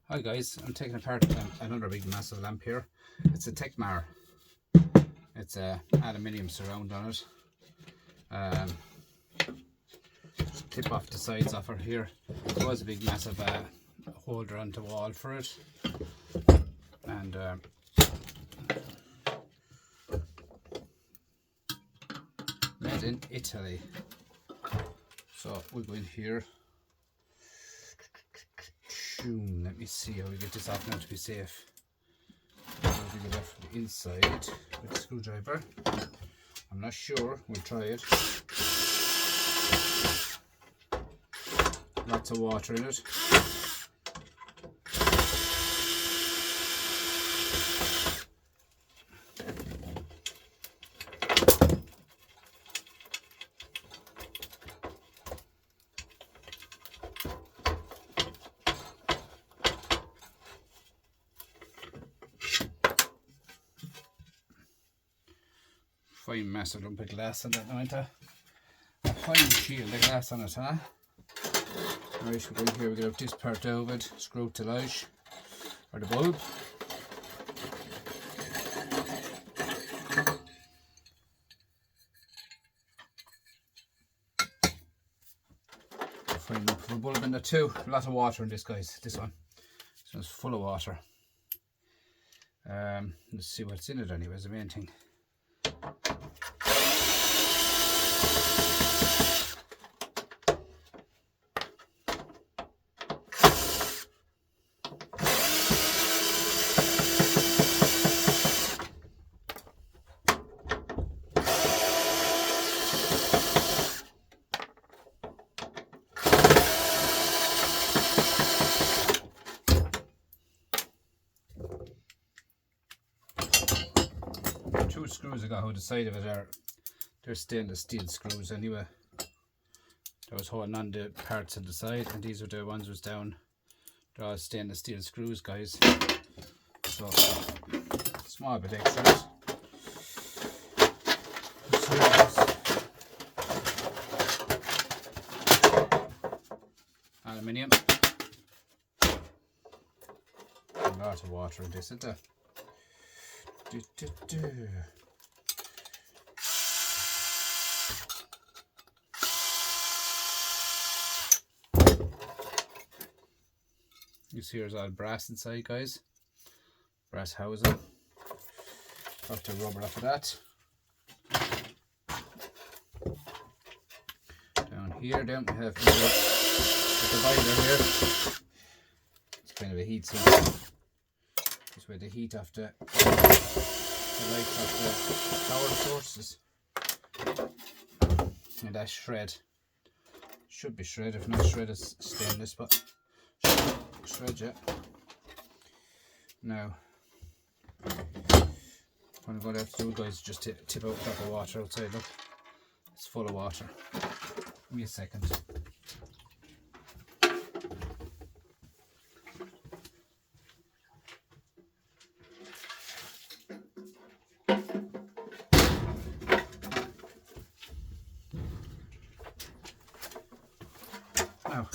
Hi guys, I'm taking apart another big massive lamp here. It's a texmar. It's a aluminium surround on it. Tip off the sides of her here. There was a big massive holder on the wall for it, and made in Italy. So we'll go in here. Let me see how we get this off now to be safe. How do we get off the inside with the screwdriver? I'm not sure. We'll try it. Lots of water in it. Fine massive lump of glass on that, ain't there? A fine shield of glass on it, huh? Right, we're going here, we get up this part out of it, screw to light, or the bulb. Fine lump of a bulb in there too. A lot of water in this, guys, this one. This one's full of water. Let's see what's in it anyway, is the main thing. Two screws I got out the side of it they're stainless steel screws anyway. That was holding on the parts of the side, and these are the ones was down. They're all stainless steel screws, guys. So small bit extras. Aluminium. A lot of water in this, isn't there? You see there's all brass inside, guys. Brass housing. Have to rubber off of that. Down here, we have the divider here. It's kind of a heat sink. This way the heat off the lights off the power sources. And that shred. Should be shred, if not shred it's stainless, but shred it. Now, what I'm going to have to do, guys, is just tip out a drop of water outside. Look, it's full of water. Give me a second. Now,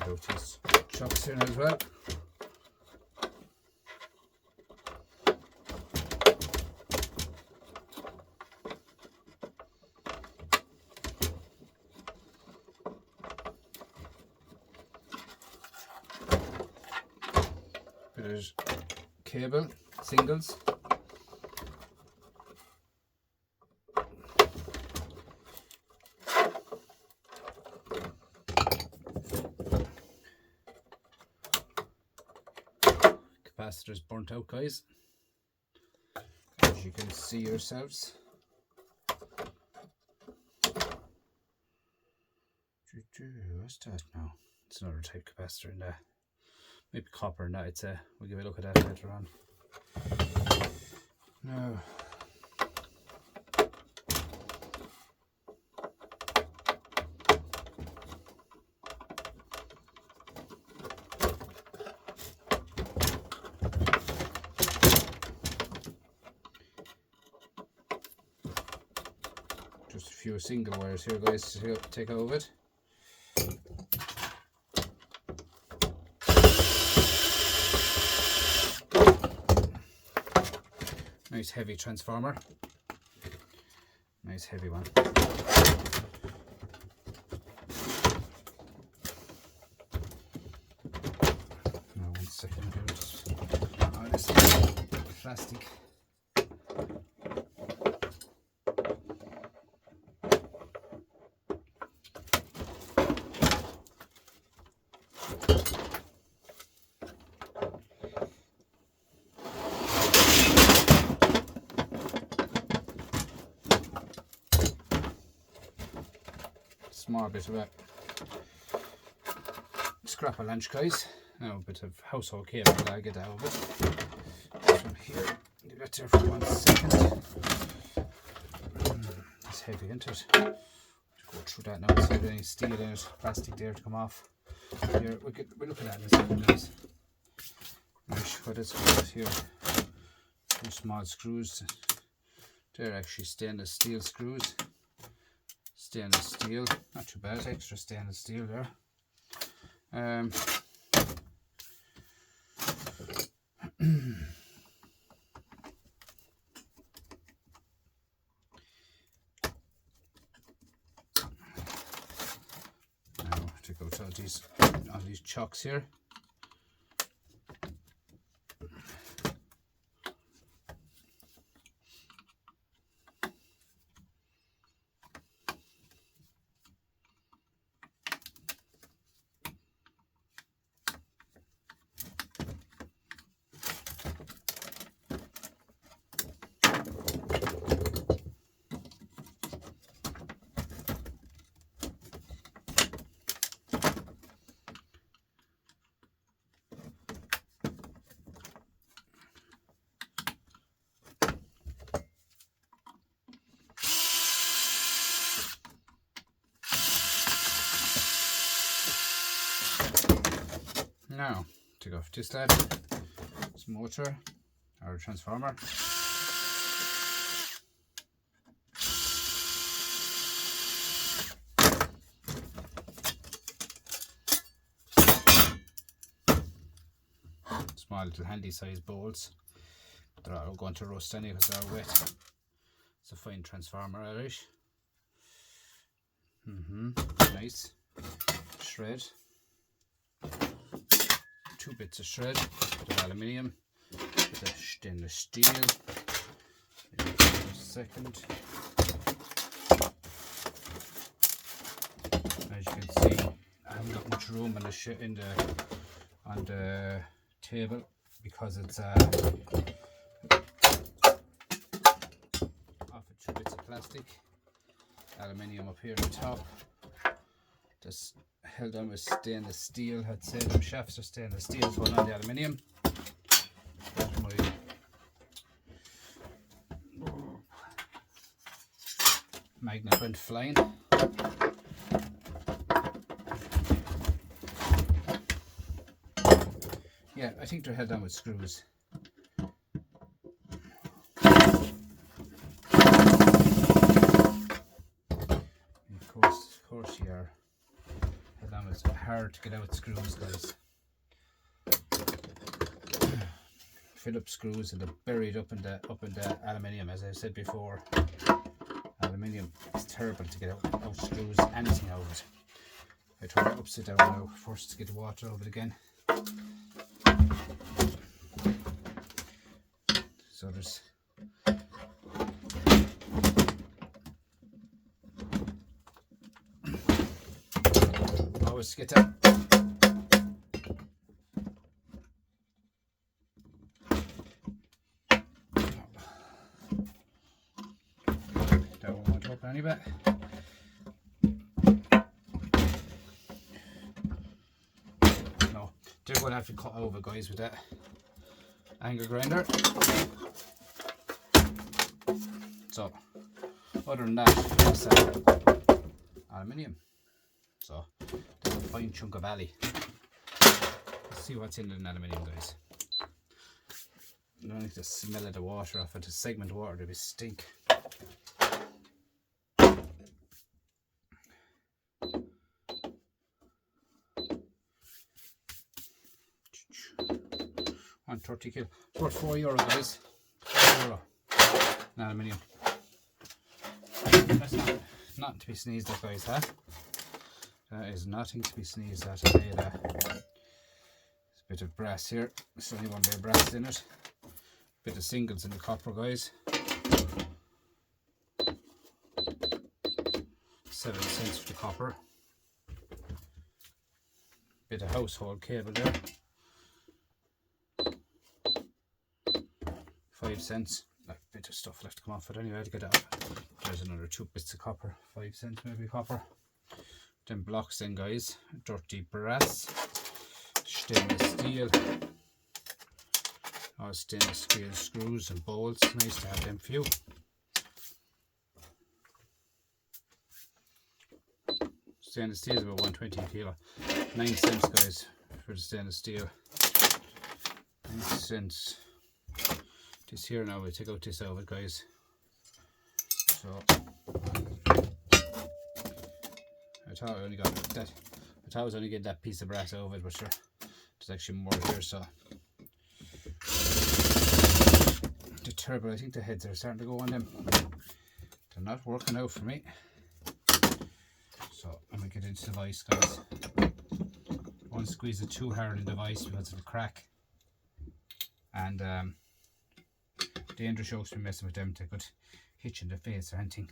put these chocks in as well. Bit of cable, singles. Capacitor's burnt out, guys, as you can see yourselves. What's that now? It's another type capacitor in there. Maybe copper, and that it's we'll give a look at that later on. Now, few single wires here, guys, to take out of it. Nice heavy transformer. Nice heavy one. Now 1 second, oh, this is plastic. Small bit of a scrap of lunch, guys. Now a bit of household cable that I get out of it. This one here, leave it there for 1 second. It's heavy, isn't it? Go through that now, see if there's any steel in it, plastic there to come off. Here, we'll look at that in a second, guys. Right, what it's got here, 2 small screws. They're actually stainless steel screws. Stainless steel, not too bad, extra stainless steel there. Now to go to all these chocks here. Now, take off this lad, this motor, or transformer. Small little handy sized bolts. They're all going to rust anyway because they're wet. It's a fine transformer, Irish. Nice. Shred. 2 bits of shred, bit of aluminium, bit of stainless steel. Second. As you can see, I haven't got much room on the table because it's off of 2 bits of plastic, aluminium up here on top. Just held on with stainless steel. I'd say them shafts are stainless steel, so on the aluminium. That's my magnet went flying. Yeah, I think they're held on with screws. And of course you are. It's hard to get out screws, guys. Phillips screws, and they're buried up in the aluminium. As I said before, aluminium is terrible to get out screws, anything out of it. I try to upside down now first to get the water out of it again. So there's always get that. That one won't open any bit. No, they're going to have to cut over, guys, with that angle grinder. So, other than that, it's aluminium. So, there's a fine chunk of alley. Let's see what's in an aluminium, guys. You don't need to smell of the water off it. The segment water, there be stink. 130 kilo. It's worth €4, guys. €4. An aluminium. That's not to be sneezed at, guys, huh? That is nothing to be sneezed at. There's a bit of brass here. There's only one bit of brass in it. Bit of singles in the copper, guys. 7 cents for the copper. Bit of household cable there. 5 cents. Like a bit of stuff left to come off it anyway to get it out. There's another 2 bits of copper. 5 cents maybe copper. Then blocks in, guys. Dirty brass. Stainless steel. All stainless steel screws and bolts. Nice to have them few. Stainless steel is about 120 a kilo. 9 cents, guys, for the stainless steel. 9 cents. This here now, we'll take out this out, guys. So I thought I only got that. I thought I was only getting that piece of brass out of it, but sure, there's actually more here. So the turbo, I think the heads are starting to go on them. They're not working out for me. So I'm gonna get into the vise, guys. Don't squeeze it too hard in the vise because it'll crack. And dangerous yokes, be messing with them, they could hit you in the face or anything.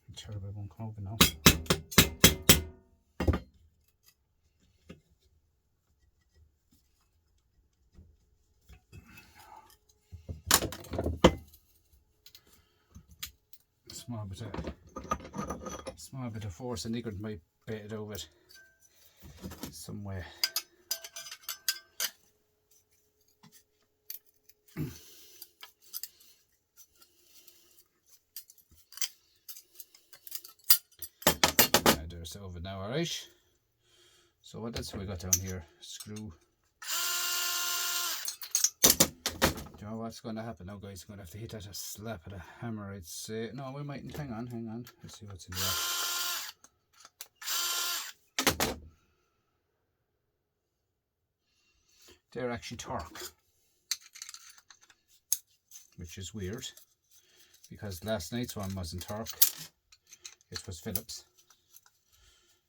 The turbo won't come open now. Small bit of force and Niggard might bait it over it somewhere. There's over now, alright. So what else have we got down here? Screw. Do you know what's going to happen now, guys? I'm going to have to hit that a slap at a hammer, I'd say. No, we mightn't. Hang on. Let's see what's in there. They're actually torque, which is weird because last night's one wasn't torque, it was Phillips.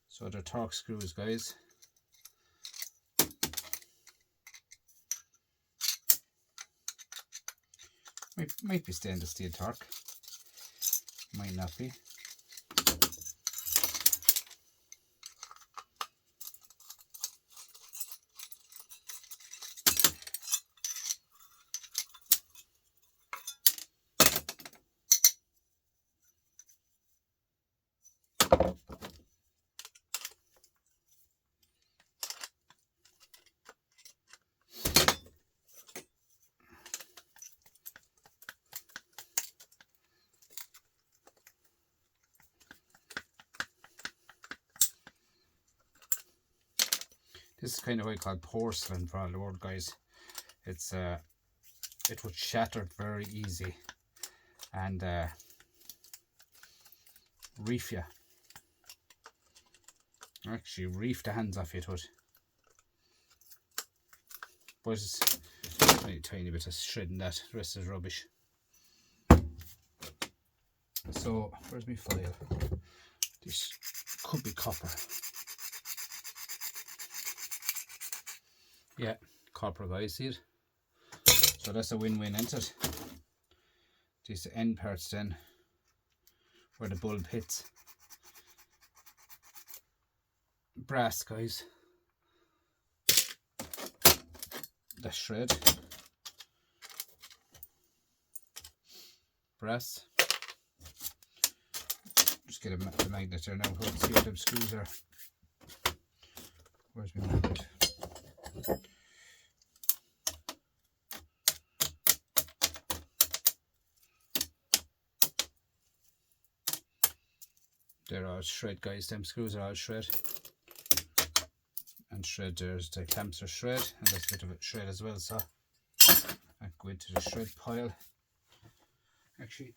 So they're torque screws, guys. Might be stainless steel torque, might not be. This is kind of what I call porcelain for all the world, guys. It's it would shatter very easy and reef you. Actually reef the hands off you, it would. But it's a tiny bit of shredding that, the rest is rubbish. So where's my file? This could be copper. Yeah, copper, guys, see it? So that's a win-win, isn't it? These end parts then, where the bulb hits. Brass, guys. The shred. Brass. Just get a magnet there now. Let's see what them screws are. Where's my magnet? They're all shred, guys. Them screws are all shred. And shred, there's the clamps are shred, and that's a bit of a shred as well. So that go into the shred pile. Actually,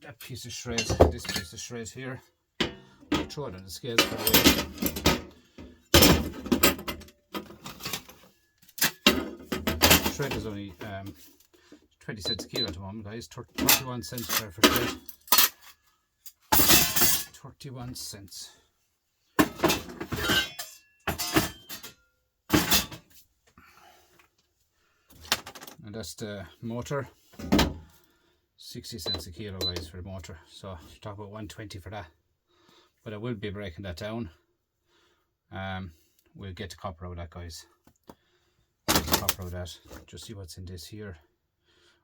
that piece of shred, this piece of shred here, I'll throw it on the scales for the weight. Shred is only 20 cents a kilo at the moment, guys. 31 cents for shred. 31 cents. And that's the motor. 60 cents a kilo, guys, for the motor. So talk about 120 for that. But I will be breaking that down. We'll get the copper out of that, guys. Get the copper out of that. Just see what's in this here.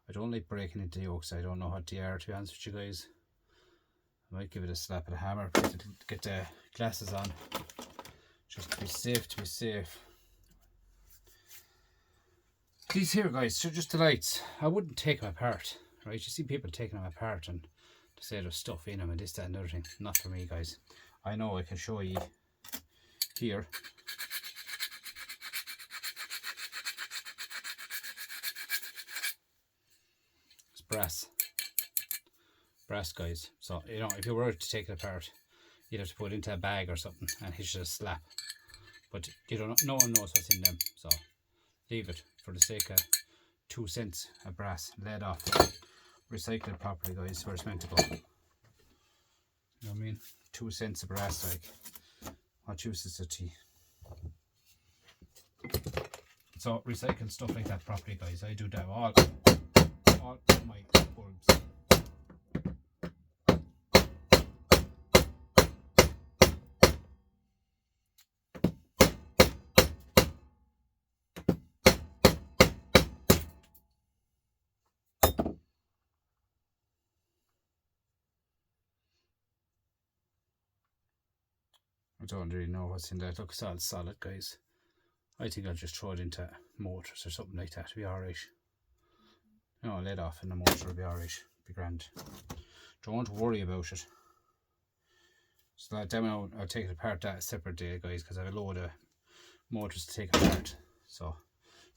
I don't like breaking into the yolks. I don't know what they are, to be honest with you guys. I might give it a slap of the hammer, get the glasses on, just to be safe, These here, guys, are just the lights. I wouldn't take them apart, right? You see people taking them apart and to say there's stuff in them and this, that and the other thing. Not for me, guys. I know I can show you here. It's brass, guys. So, you know, if you were to take it apart, you'd have to put it into a bag or something and it's just a slap. But you don't, no one knows what's in them, so leave it for the sake of 2 cents of brass. Lead off, recycle it properly, guys, where it's meant to go. You know what I mean? 2 cents of brass, like, what use is it to you? So recycle stuff like that properly, guys. I do that all my bulbs. I don't really know what's in there. It looks all solid, guys. I think I'll just throw it into motors or something like that. It'll be alright. No, lead off in the motor will be alright. Be grand. Don't worry about it. So that demo, I'll take it apart that a separate day, guys, because I have a load of motors to take apart. So,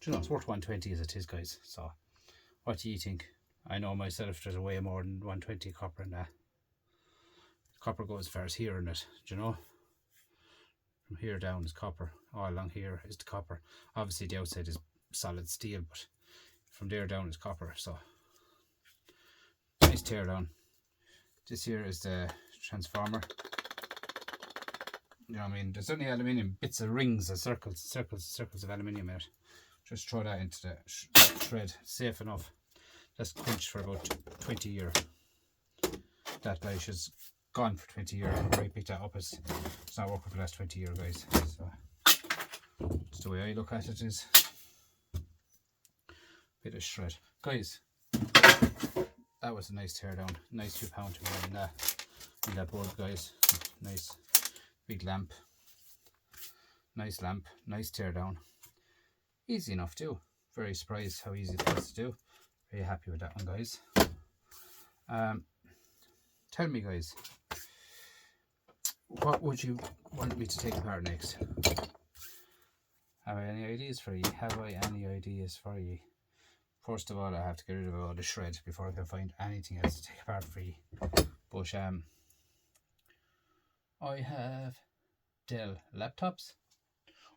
you know, it's worth 120 as it is, guys. So, what do you think? I know myself there's way more than 120 copper in that. Copper goes as far as here in it, do you know? From here down is copper. All along here is the copper. Obviously the outside is solid steel, but from there down is copper. So nice tear down. This here is the transformer. You know what I mean? There's only aluminium bits of rings and circles of aluminium in it. Just throw that into the shred. Safe enough. That's quenched for about 20 years. That light is gone for 20 years. I picked that up. It's not working for the last 20 years, guys. So that's the way I look at it. Is bit of shred, guys. That was a nice tear down. Nice 2 pound to me in that bulb, guys. Nice big lamp. Nice lamp. Nice tear down. Easy enough too. Very surprised how easy it was to do. Very happy with that one, guys. Tell me, guys, what would you want me to take apart next? Have I any ideas for you? First of all, I have to get rid of all the shred before I can find anything else to take apart for you. But I have Dell laptops,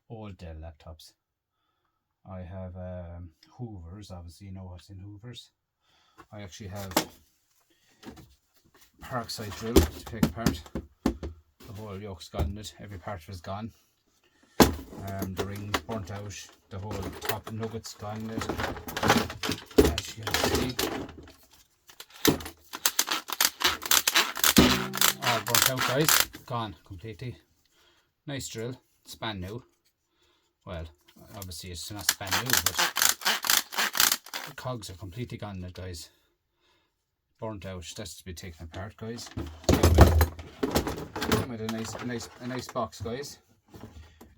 old Dell laptops. I have Hoovers, obviously you know what's in Hoovers. I actually have Parkside drill to take apart. The whole yoke's gone in it, every part of it is gone. The ring's burnt out, the whole top nugget's gone in it. As you can see, all burnt out, guys, gone completely. Nice drill, span new. Well, obviously it's not span new, but the cogs are completely gone in it, guys. Burnt out. That's to be taken apart, guys. Came with a nice box, guys.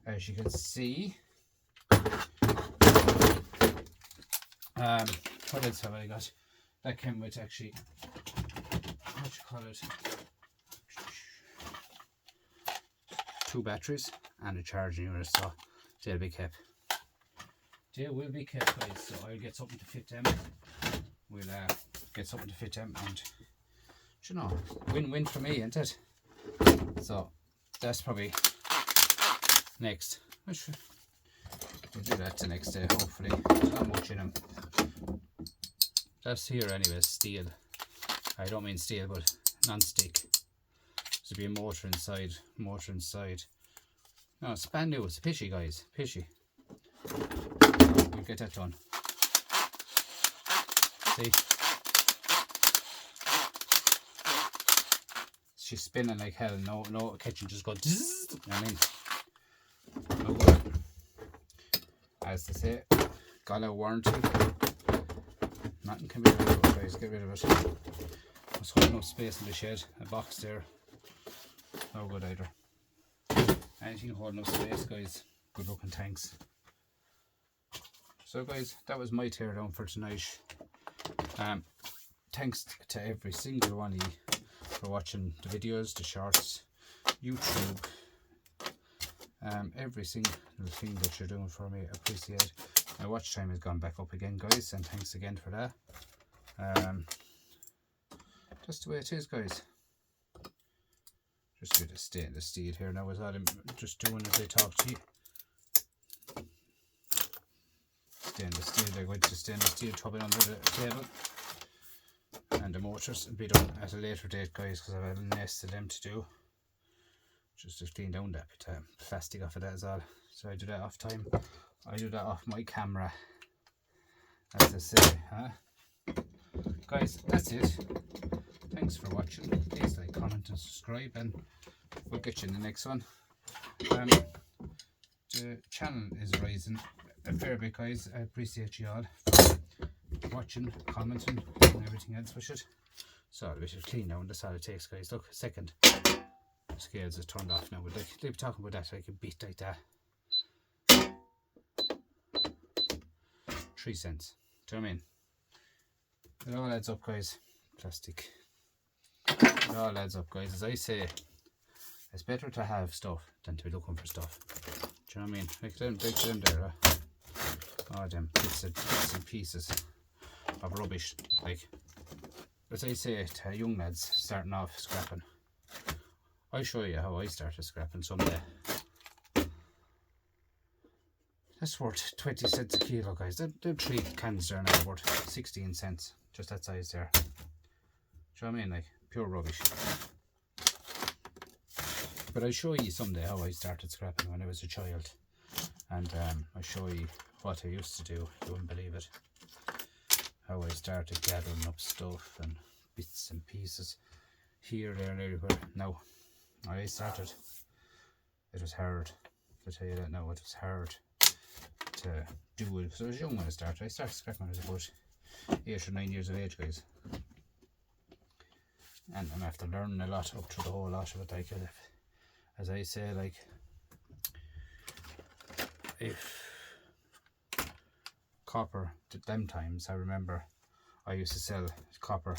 As you can see. What else have I got? That came with actually, what you call it? 2 batteries and a charging unit, so they'll be kept. they will be kept, guys, so I'll get something to fit them. We'll get something to fit them, and you know, win-win for me, isn't it? So that's probably next. We'll do that the next day, hopefully. There's not much in them. That's here anyway, steel. I don't mean steel, but non-stick. There'll be a motor inside. No, it's brand new. It's pishy, guys. Pishy. We'll get that done. See? She's spinning like hell. No kitchen just go. Zzz, you know what I mean? No good. As they say, got a warranty. Nothing can be rid of it, guys. Get rid of it. I was holding up space in the shed. A box there. No good either. Anything holding up space, guys. Good looking tanks. So, guys, that was my teardown for tonight. Thanks to every single one of you for watching the videos, the shorts, YouTube. Every single thing that you're doing for me, I appreciate it. My watch time has gone back up again, guys, and thanks again for that. Just the way it is, guys. Just a bit of stainless steel here now, as I'm just doing as I talk to you. Stainless steel, I went to stainless steel tubbing under the table. And the motors will be done at a later date, guys, because I have a nest of them to do. Just to clean down that bit plastic off of that is all. So I do that off time. I do that off my camera, as I say, huh? Guys, that's it. Thanks for watching. Please like, comment and subscribe, and we'll get you in the next one. The channel is rising a fair bit, guys. I appreciate you all for watching, commenting and everything else with it. So we should clean now, and that's all it takes, guys. Look, a second. The scales are turned off now, but like, they'll be talking about that like a bit like that. 3 cents. Do you know what I mean? It all adds up, guys. Plastic. It all adds up, guys. As I say, it's better to have stuff than to be looking for stuff. Do you know what I mean? Like them there. Oh, them bits and pieces of rubbish. Like, as I say to young lads starting off scrapping, I'll show you how I started scrapping someday. That's worth 20 cents a kilo, guys. They're 3 cans there now worth 16 cents. Just that size there. Do you know what I mean? Like, pure rubbish. But I'll show you someday how I started scrapping when I was a child. And I'll show you what I used to do. You wouldn't believe it. How I started gathering up stuff and bits and pieces here, there and everywhere. Now, when I started, it was hard. I'll tell you that now, it was hard to do it, because I was young when I started. I started scrapping when I was about 8 or 9 years of age, guys. And I'm after learning a lot up through the whole lot of it. Like, as I say, like, if copper, them times, I remember I used to sell copper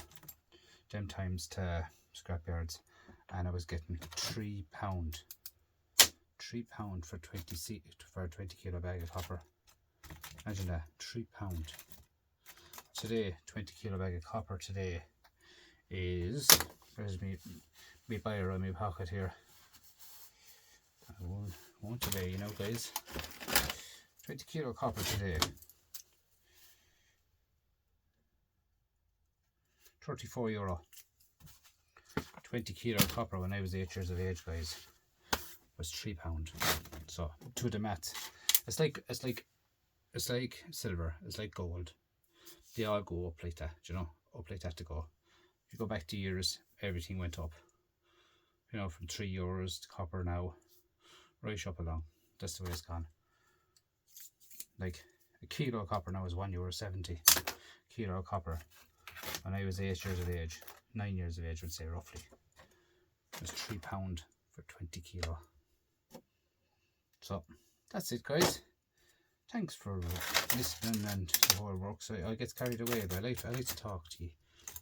them times to scrapyards, and I was getting £3 for 20 kilo bag of copper. Imagine that, £3. Today, 20 kilo bag of copper today is, where's me buyer on my pocket here? I won't today, you know, guys. 20 kilo copper today, €34. 20 kilo copper when I was 8 years of age, guys, was £3. So to the maths, it's like silver, it's like gold. They all go up like that, you know, up like that to go. If you go back to years, everything went up. You know, from €3 to copper now, right up along. That's the way it's gone. Like, a kilo of copper now is €1.70. Kilo of copper when I was 8 years of age, 9 years of age, would say roughly, it was £3 for 20 kilo. So that's it, guys. Thanks for listening and the whole work. So I get carried away, but I like to talk to you,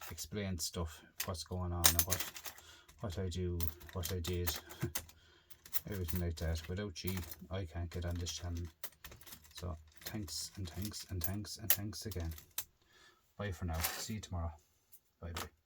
explain stuff, what's going on, and what I do, what I did, everything like that. Without you, I can't get on this channel. So thanks and thanks and thanks and thanks again. Bye for now. See you tomorrow. Bye bye.